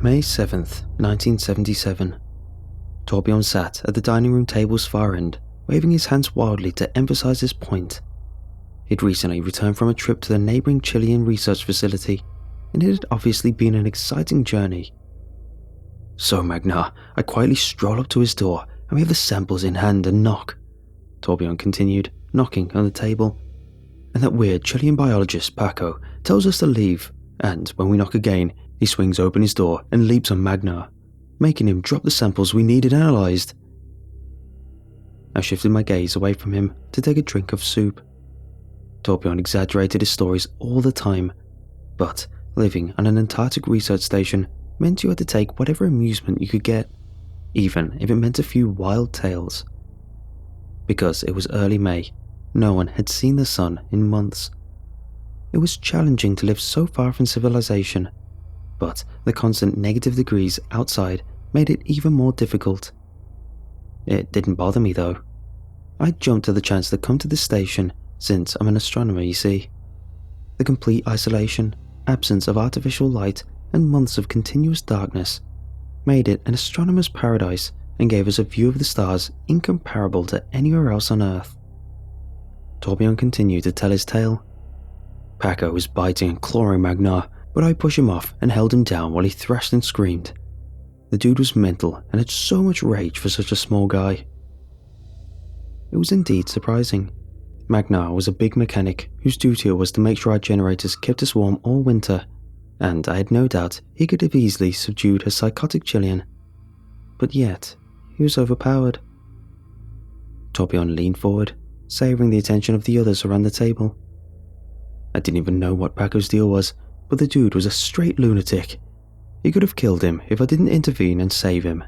May 7th, 1977. Torbjorn sat at the dining room table's far end, waving his hands wildly to emphasize his point. He'd recently returned from a trip to the neighboring Chilean research facility, and it had obviously been an exciting journey. "So, Magnar, I quietly stroll up to his door, and we have the samples in hand and knock," Torbjorn continued, knocking on the table. "And that weird Chilean biologist, Paco, tells us to leave, and when we knock again, he swings open his door and leaps on Magnar, making him drop the samples we needed analysed." I shifted my gaze away from him to take a drink of soup. Torbjorn exaggerated his stories all the time, but living on an Antarctic research station meant you had to take whatever amusement you could get, even if it meant a few wild tales. Because it was early May, no one had seen the sun in months. It was challenging to live so far from civilization, but the constant negative degrees outside made it even more difficult. It didn't bother me though. I jumped at the chance to come to this station since I'm an astronomer, you see. The complete isolation, absence of artificial light, and months of continuous darkness made it an astronomer's paradise and gave us a view of the stars incomparable to anywhere else on Earth. Torbjorn continued to tell his tale. Paco was biting and clawing Magnar, but I pushed him off and held him down while he thrashed and screamed. The dude was mental and had so much rage for such a small guy. It was indeed surprising. Magnar was a big mechanic whose duty it was to make sure our generators kept us warm all winter, and I had no doubt he could have easily subdued a psychotic Chilean. But yet, he was overpowered. Torbjorn leaned forward, savouring the attention of the others around the table. I didn't even know what Paco's deal was, but the dude was a straight lunatic. He could have killed him if I didn't intervene and save him.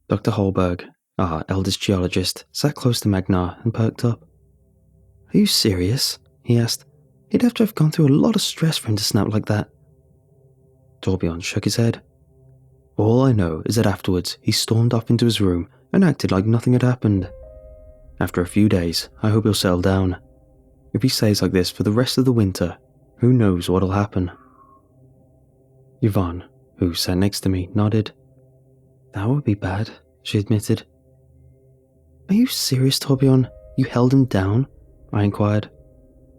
Dr. Holberg, our eldest geologist, sat close to Magnar and perked up. "Are you serious?" he asked. "He'd have to have gone through a lot of stress for him to snap like that." Torbjorn shook his head. "All I know is that afterwards he stormed off into his room and acted like nothing had happened. After a few days, I hope he'll settle down. If he stays like this for the rest of the winter, who knows what'll happen." Yvonne, who sat next to me, nodded. "That would be bad," she admitted. "Are you serious, Torbjorn? You held him down?" I inquired.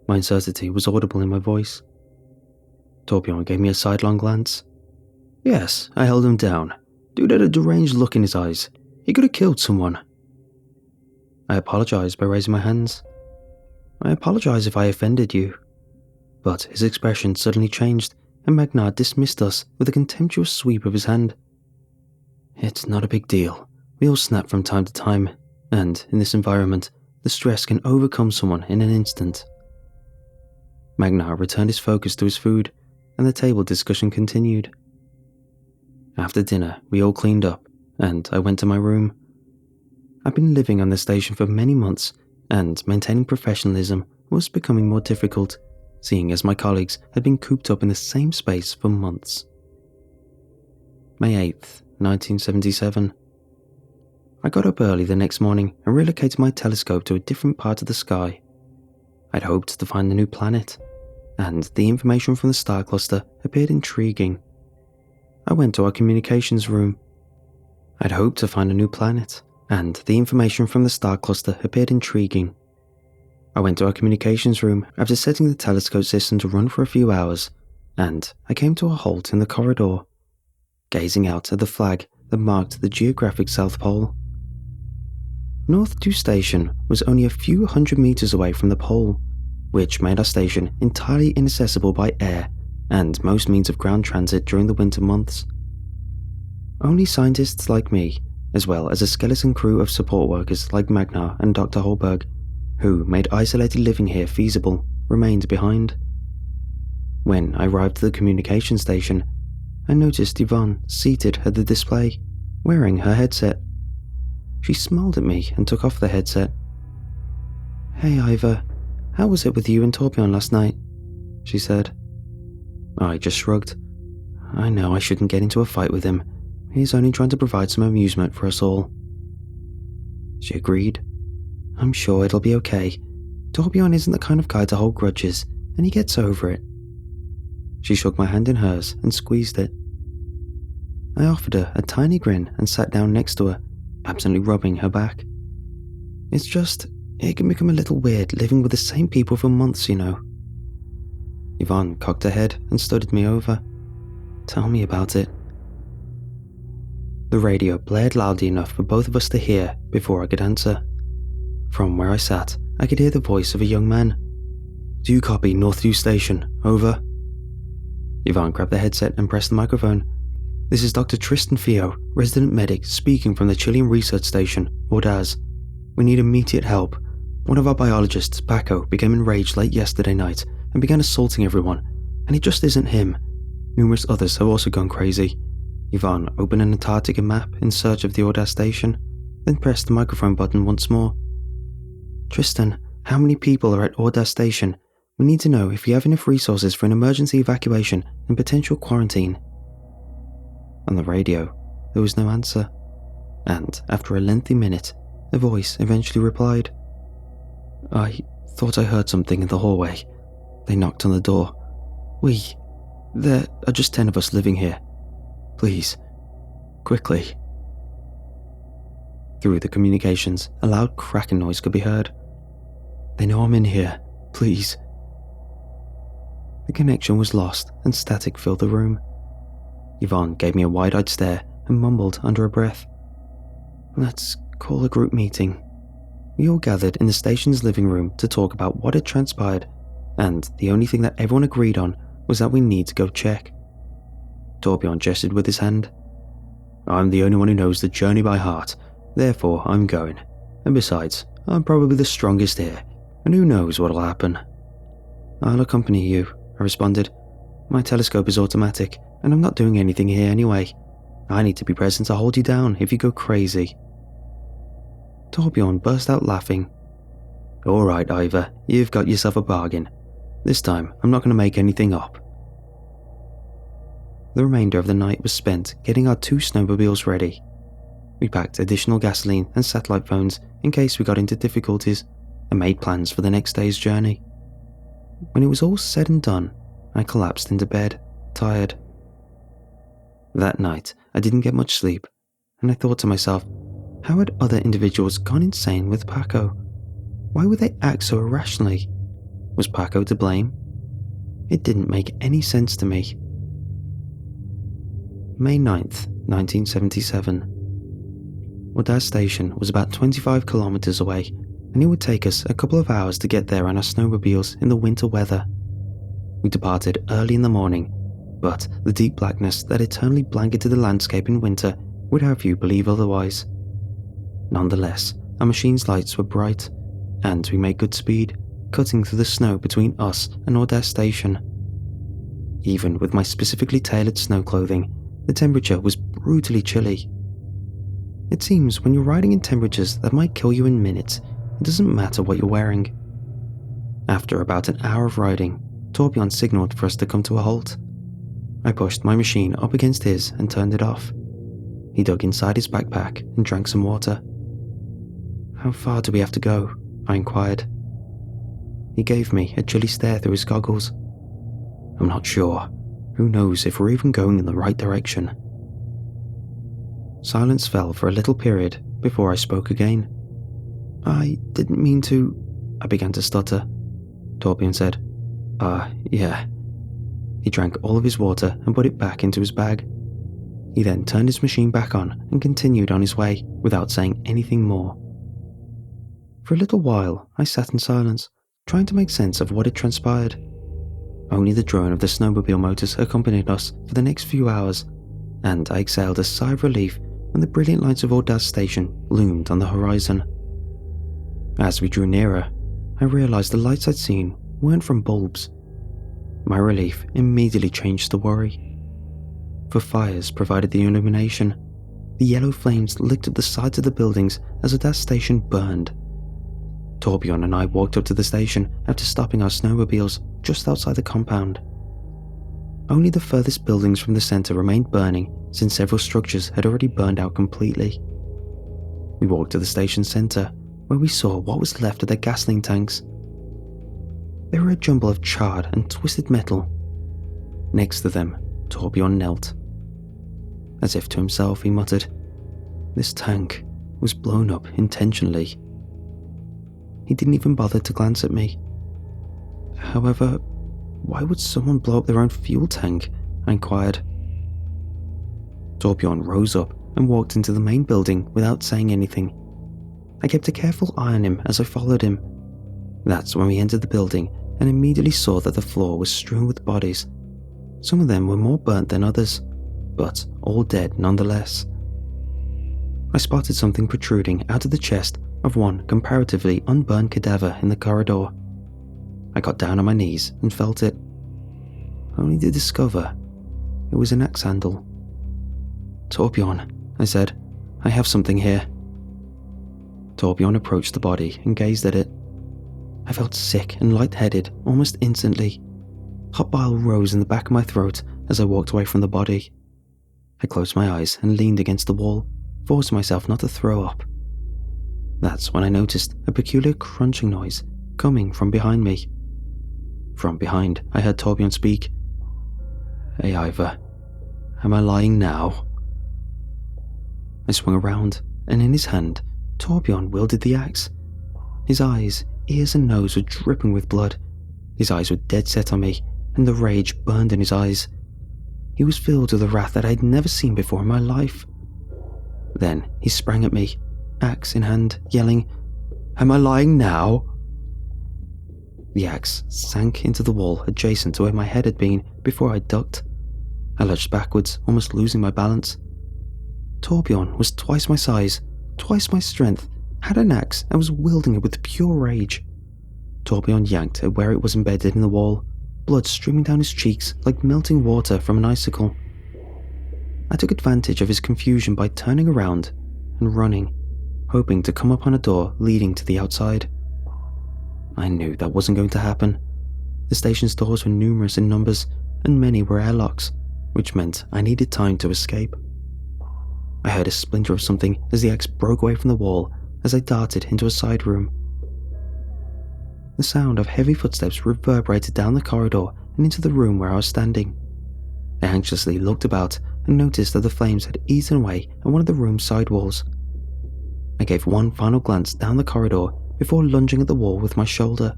My uncertainty was audible in my voice. Torbjorn gave me a sidelong glance. "Yes, I held him down. Dude had a deranged look in his eyes. He could have killed someone." I apologized by raising my hands. "I apologize if I offended you." But his expression suddenly changed, and Magnar dismissed us with a contemptuous sweep of his hand. "It's not a big deal. We all snap from time to time, and in this environment, the stress can overcome someone in an instant." Magnar returned his focus to his food, and the table discussion continued. After dinner, we all cleaned up, and I went to my room. I'd been living on the station for many months, and maintaining professionalism was becoming more difficult, seeing as my colleagues had been cooped up in the same space for months. May 8th, 1977. I got up early the next morning and relocated my telescope to a different part of the sky. I'd hoped to find a new planet, and the information from the star cluster appeared intriguing. I went to our communications room. I'd hoped to find a new planet, and the information from the star cluster appeared intriguing. I went to our communications room after setting the telescope system to run for a few hours, and I came to a halt in the corridor, gazing out at the flag that marked the geographic South Pole. North 2 Station was only a few hundred meters away from the pole, which made our station entirely inaccessible by air and most means of ground transit during the winter months. Only scientists like me, as well as a skeleton crew of support workers like Magnar and Dr. Holberg, who made isolated living here feasible, remained behind. When I arrived at the communication station, I noticed Yvonne seated at the display, wearing her headset. She smiled at me and took off the headset. "Hey Ivor, how was it with you and Torbjorn last night?" she said. I just shrugged. "I know I shouldn't get into a fight with him. He's only trying to provide some amusement for us all." She agreed. "I'm sure it'll be okay. Torbjorn isn't the kind of guy to hold grudges, and he gets over it." She shook my hand in hers and squeezed it. I offered her a tiny grin and sat down next to her, absently rubbing her back. It's just, it can become a little weird living with the same people for months, you know. Yvonne cocked her head and studied me over. Tell me about it. The radio blared loudly enough for both of us to hear before I could answer. From where I sat, I could hear the voice of a young man. Do you copy Northview Station? Over. Yvonne grabbed the headset and pressed the microphone. This is Dr. Tristan Fio, resident medic, speaking from the Chilean Research Station, Ordaz. We need immediate help. One of our biologists, Paco, became enraged late yesterday night and began assaulting everyone, and it just isn't him. Numerous others have also gone crazy. Yvonne opened an Antarctica map in search of the Ordaz station, then pressed the microphone button once more. Tristan, how many people are at Ordaz station? We need to know if you have enough resources for an emergency evacuation and potential quarantine. On the radio, there was no answer, and after a lengthy minute, a voice eventually replied. I thought I heard something in the hallway. They knocked on the door. There are just 10 of us living here. Please, quickly. Through the communications, a loud cracking noise could be heard. They know I'm in here. Please. The connection was lost and static filled the room. Yvonne gave me a wide-eyed stare and mumbled under her breath. Let's call a group meeting. We all gathered in the station's living room to talk about what had transpired, and the only thing that everyone agreed on was that we need to go check. Torbjorn gestured with his hand. I'm the only one who knows the journey by heart, therefore I'm going. And besides, I'm probably the strongest here, and who knows what'll happen. I'll accompany you, I responded. My telescope is automatic, and I'm not doing anything here anyway. I need to be present to hold you down if you go crazy. Torbjorn burst out laughing. All right, Ivor, you've got yourself a bargain. This time, I'm not going to make anything up. The remainder of the night was spent getting our 2 snowmobiles ready. We packed additional gasoline and satellite phones in case we got into difficulties, and made plans for the next day's journey. When it was all said and done, I collapsed into bed, tired. That night, I didn't get much sleep, and I thought to myself, how had other individuals gone insane with Paco? Why would they act so irrationally? Was Paco to blame? It didn't make any sense to me. May 9th, 1977. Ordaz Station was about 25 kilometers away, and it would take us a couple of hours to get there on our snowmobiles in the winter weather. We departed early in the morning, but the deep blackness that eternally blanketed the landscape in winter would have you believe otherwise. Nonetheless, our machine's lights were bright, and we made good speed, cutting through the snow between us and Ordaz Station. Even with my specifically tailored snow clothing, the temperature was brutally chilly. It seems when you're riding in temperatures that might kill you in minutes, it doesn't matter what you're wearing. After about an hour of riding, Torbjorn signaled for us to come to a halt. I pushed my machine up against his and turned it off. He dug inside his backpack and drank some water. How far do we have to go? I inquired. He gave me a chilly stare through his goggles. I'm not sure. Who knows if we're even going in the right direction? Silence fell for a little period before I spoke again. I didn't mean to... I began to stutter. Torbjorn said, yeah. He drank all of his water and put it back into his bag. He then turned his machine back on and continued on his way without saying anything more. For a little while, I sat in silence, trying to make sense of what had transpired. Only the drone of the snowmobile motors accompanied us for the next few hours, and I exhaled a sigh of relief when the brilliant lights of Ordaz Station loomed on the horizon. As we drew nearer, I realized the lights I'd seen weren't from bulbs. My relief immediately changed to worry. For fires provided the illumination. The yellow flames licked up the sides of the buildings as Ordaz Station burned. Torbjorn and I walked up to the station after stopping our snowmobiles just outside the compound. Only the furthest buildings from the centre remained burning since several structures had already burned out completely. We walked to the station centre where we saw what was left of their gasoline tanks. They were a jumble of charred and twisted metal. Next to them, Torbjorn knelt. As if to himself, he muttered, "This tank was blown up intentionally." He didn't even bother to glance at me. However, why would someone blow up their own fuel tank? I inquired. Torbjorn rose up and walked into the main building without saying anything. I kept a careful eye on him as I followed him. That's when we entered the building and immediately saw that the floor was strewn with bodies. Some of them were more burnt than others, but all dead nonetheless. I spotted something protruding out of the chest of one comparatively unburned cadaver in the corridor. I got down on my knees and felt it, only to discover it was an axe handle. "Torbjorn," I said, "I have something here." Torbjorn approached the body and gazed at it. I felt sick and lightheaded almost instantly. Hot bile rose in the back of my throat as I walked away from the body. I closed my eyes and leaned against the wall, forcing myself not to throw up. That's when I noticed a peculiar crunching noise coming from behind me. From behind, I heard Torbjorn speak. "Hey, Ivor, am I lying now?" I swung around, and in his hand, Torbjorn wielded the axe. His eyes, ears and nose were dripping with blood. His eyes were dead set on me, and the rage burned in his eyes. He was filled with a wrath that I had never seen before in my life. Then he sprang at me, axe in hand, yelling, "Am I lying now?" The axe sank into the wall adjacent to where my head had been before I ducked. I lurched backwards, almost losing my balance. Torbjorn was twice my size, twice my strength, had an axe and was wielding it with pure rage. Torbjorn yanked at where it was embedded in the wall, blood streaming down his cheeks like melting water from an icicle. I took advantage of his confusion by turning around and running, hoping to come upon a door leading to the outside. I knew that wasn't going to happen. The station's doors were numerous in numbers, and many were airlocks, which meant I needed time to escape. I heard a splinter of something as the axe broke away from the wall as I darted into a side room. The sound of heavy footsteps reverberated down the corridor and into the room where I was standing. I anxiously looked about and noticed that the flames had eaten away at one of the room's side walls. I gave one final glance down the corridor before lunging at the wall with my shoulder.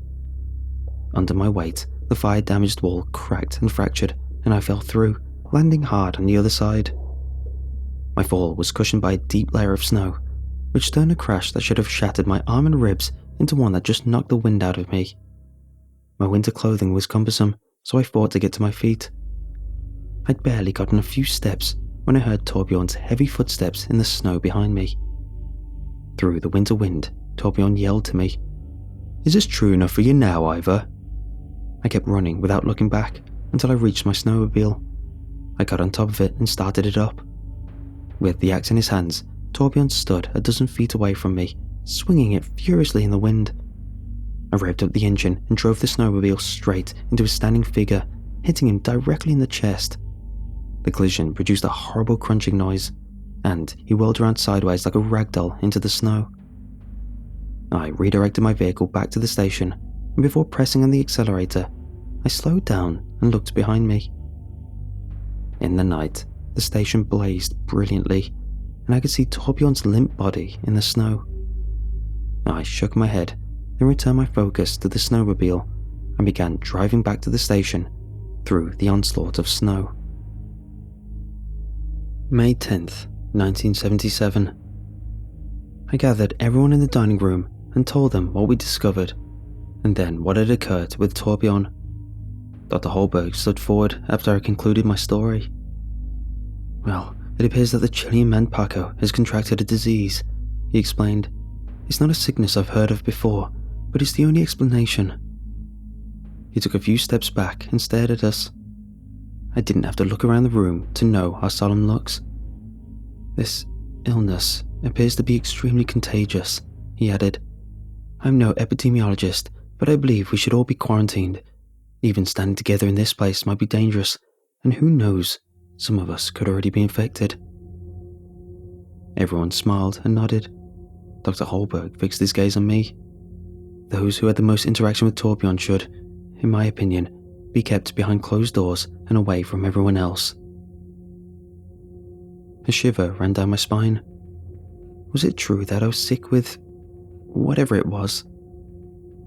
Under my weight, the fire-damaged wall cracked and fractured, and I fell through, landing hard on the other side. My fall was cushioned by a deep layer of snow, which turned a crash that should have shattered my arm and ribs into one that just knocked the wind out of me. My winter clothing was cumbersome, so I fought to get to my feet. I'd barely gotten a few steps when I heard Torbjorn's heavy footsteps in the snow behind me. Through the winter wind, Torbjorn yelled to me, "Is this true enough for you now, Ivor?" I kept running without looking back until I reached my snowmobile. I got on top of it and started it up. With the axe in his hands, Torbjorn stood a dozen feet away from me, swinging it furiously in the wind. I revved up the engine and drove the snowmobile straight into his standing figure, hitting him directly in the chest. The collision produced a horrible crunching noise, and he whirled around sideways like a ragdoll into the snow. I redirected my vehicle back to the station, and before pressing on the accelerator, I slowed down and looked behind me. In the night, the station blazed brilliantly, and I could see Torbjorn's limp body in the snow. I shook my head, then returned my focus to the snowmobile and began driving back to the station through the onslaught of snow. May 10th, 1977. I gathered everyone in the dining room and told them what we discovered, and then what had occurred with Torbjorn. Dr. Holberg stood forward after I concluded my story. "Well, it appears that the Chilean man Paco has contracted a disease," he explained. "It's not a sickness I've heard of before, but it's the only explanation." He took a few steps back and stared at us. I didn't have to look around the room to know our solemn looks. "This illness appears to be extremely contagious," he added. "I'm no epidemiologist, but I believe we should all be quarantined. Even standing together in this place might be dangerous, and who knows, some of us could already be infected." Everyone smiled and nodded. Dr. Holberg fixed his gaze on me. "Those who had the most interaction with Torbjorn should, in my opinion, be kept behind closed doors and away from everyone else. A shiver ran down my spine. Was it true that I was sick with whatever it was?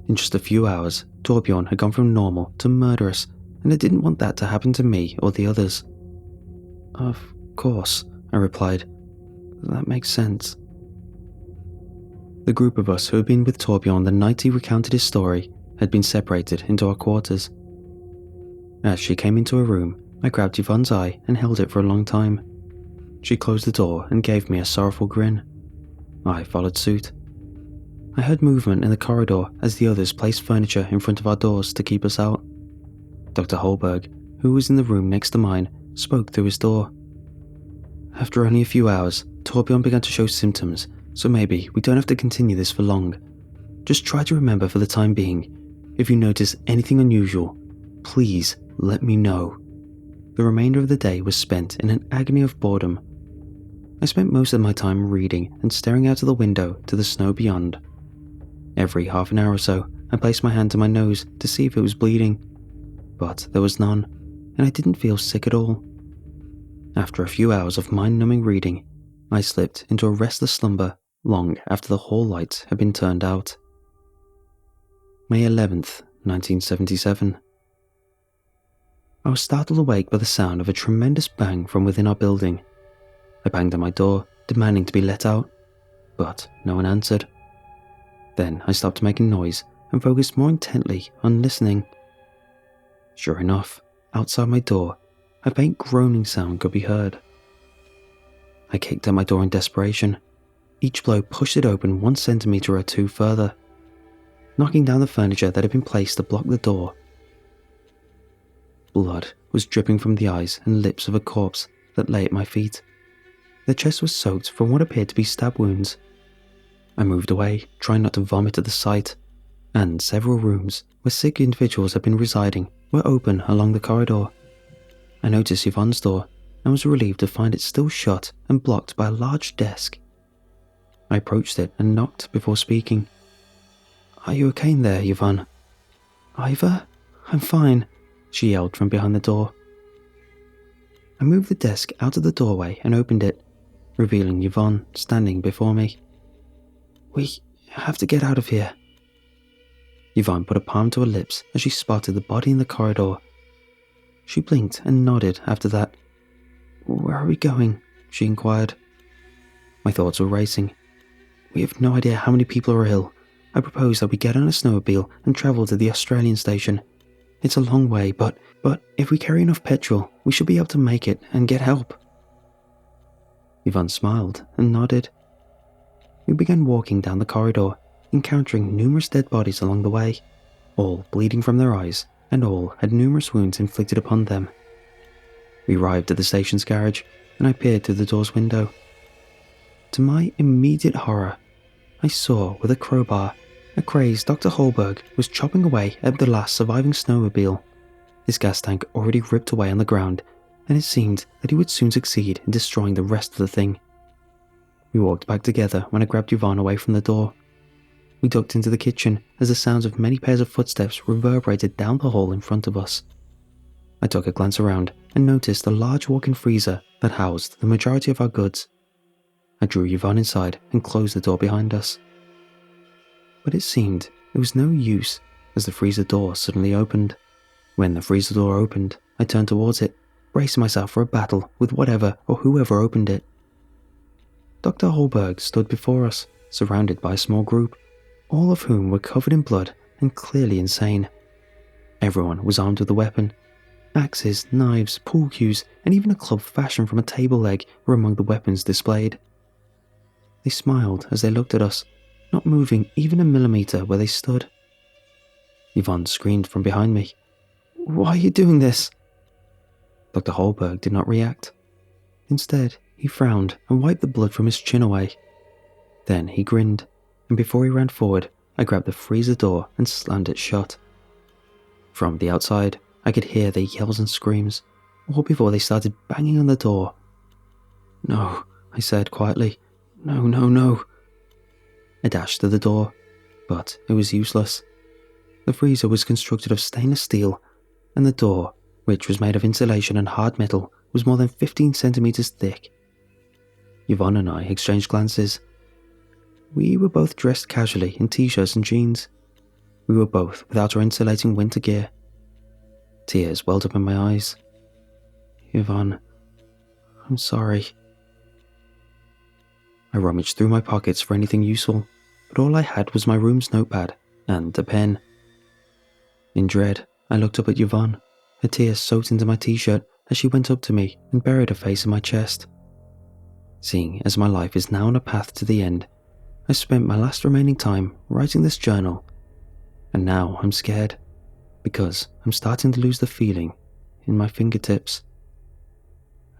In just a few hours, Torbjorn had gone from normal to murderous, and I didn't want that to happen to me or the others. Of course, I replied. That makes sense. The group of us who had been with Torbjorn the night he recounted his story had been separated into our quarters. As she came into a room, I grabbed Yvonne's eye and held it for a long time. She closed the door and gave me a sorrowful grin. I followed suit. I heard movement in the corridor as the others placed furniture in front of our doors to keep us out. Dr. Holberg, who was in the room next to mine, spoke through his door. After only a few hours, Torbjorn began to show symptoms, so maybe we don't have to continue this for long. Just try to remember for the time being. If you notice anything unusual, please let me know. The remainder of the day was spent in an agony of boredom. I spent most of my time reading and staring out of the window to the snow beyond. Every half an hour or so, I placed my hand to my nose to see if it was bleeding, but there was none, and I didn't feel sick at all. After a few hours of mind-numbing reading, I slipped into a restless slumber long after the hall lights had been turned out. May 11th, 1977. I was startled awake by the sound of a tremendous bang from within our building. I banged on my door, demanding to be let out, but no one answered. Then I stopped making noise and focused more intently on listening. Sure enough, outside my door, a faint groaning sound could be heard. I kicked at my door in desperation. Each blow pushed it open 1 centimeter or 2 further, knocking down the furniture that had been placed to block the door. Blood was dripping from the eyes and lips of a corpse that lay at my feet. The chest was soaked from what appeared to be stab wounds. I moved away, trying not to vomit at the sight, and several rooms where sick individuals had been residing were open along the corridor. I noticed Yvonne's door and was relieved to find it still shut and blocked by a large desk. I approached it and knocked before speaking. "Are you okay in there, Yvonne?" "Ivor? I'm fine," she yelled from behind the door. I moved the desk out of the doorway and opened it, revealing Yvonne standing before me. "We have to get out of here." Yvonne put a palm to her lips as she spotted the body in the corridor. She blinked and nodded after that. "Where are we going?" she inquired. My thoughts were racing. We have no idea how many people are ill. I propose that we get on a snowmobile and travel to the Australian station. It's a long way, but if we carry enough petrol, we should be able to make it and get help. Yvonne smiled and nodded. We began walking down the corridor, encountering numerous dead bodies along the way, all bleeding from their eyes, and all had numerous wounds inflicted upon them. We arrived at the station's garage, and I peered through the door's window. To my immediate horror, I saw with a crowbar a crazed Dr. Holberg was chopping away at the last surviving snowmobile. His gas tank already ripped away on the ground, and it seemed that he would soon succeed in destroying the rest of the thing. We walked back together when I grabbed Yvonne away from the door. We ducked into the kitchen as the sounds of many pairs of footsteps reverberated down the hall in front of us. I took a glance around and noticed a large walk-in freezer that housed the majority of our goods. I drew Yvonne inside and closed the door behind us. But it seemed it was no use as the freezer door suddenly opened. When the freezer door opened, I turned towards it, bracing myself for a battle with whatever or whoever opened it. Dr. Holberg stood before us, surrounded by a small group, all of whom were covered in blood and clearly insane. Everyone was armed with a weapon. Axes, knives, pool cues, and even a club fashioned from a table leg were among the weapons displayed. They smiled as they looked at us, not moving even a millimeter where they stood. Yvonne screamed from behind me. "Why are you doing this?" Dr. Holberg did not react. Instead, he frowned and wiped the blood from his chin away. Then he grinned, and before he ran forward, I grabbed the freezer door and slammed it shut. From the outside, I could hear their yells and screams, all before they started banging on the door. "No," I said quietly. "No, no, no." I dashed to the door, but it was useless. The freezer was constructed of stainless steel, and the door, which was made of insulation and hard metal, was more than 15 centimeters thick. Yvonne and I exchanged glances. We were both dressed casually in t-shirts and jeans. We were both without our insulating winter gear. Tears welled up in my eyes. Yvonne, I'm sorry. I rummaged through my pockets for anything useful, but all I had was my room's notepad and a pen. In dread, I looked up at Yvonne, her tears soaked into my t-shirt as she went up to me and buried her face in my chest. Seeing as my life is now on a path to the end, I spent my last remaining time writing this journal, and now I'm scared, because I'm starting to lose the feeling in my fingertips.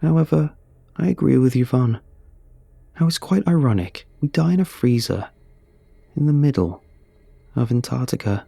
However, I agree with Yvonne. How it's quite ironic we die in a freezer in the middle of Antarctica.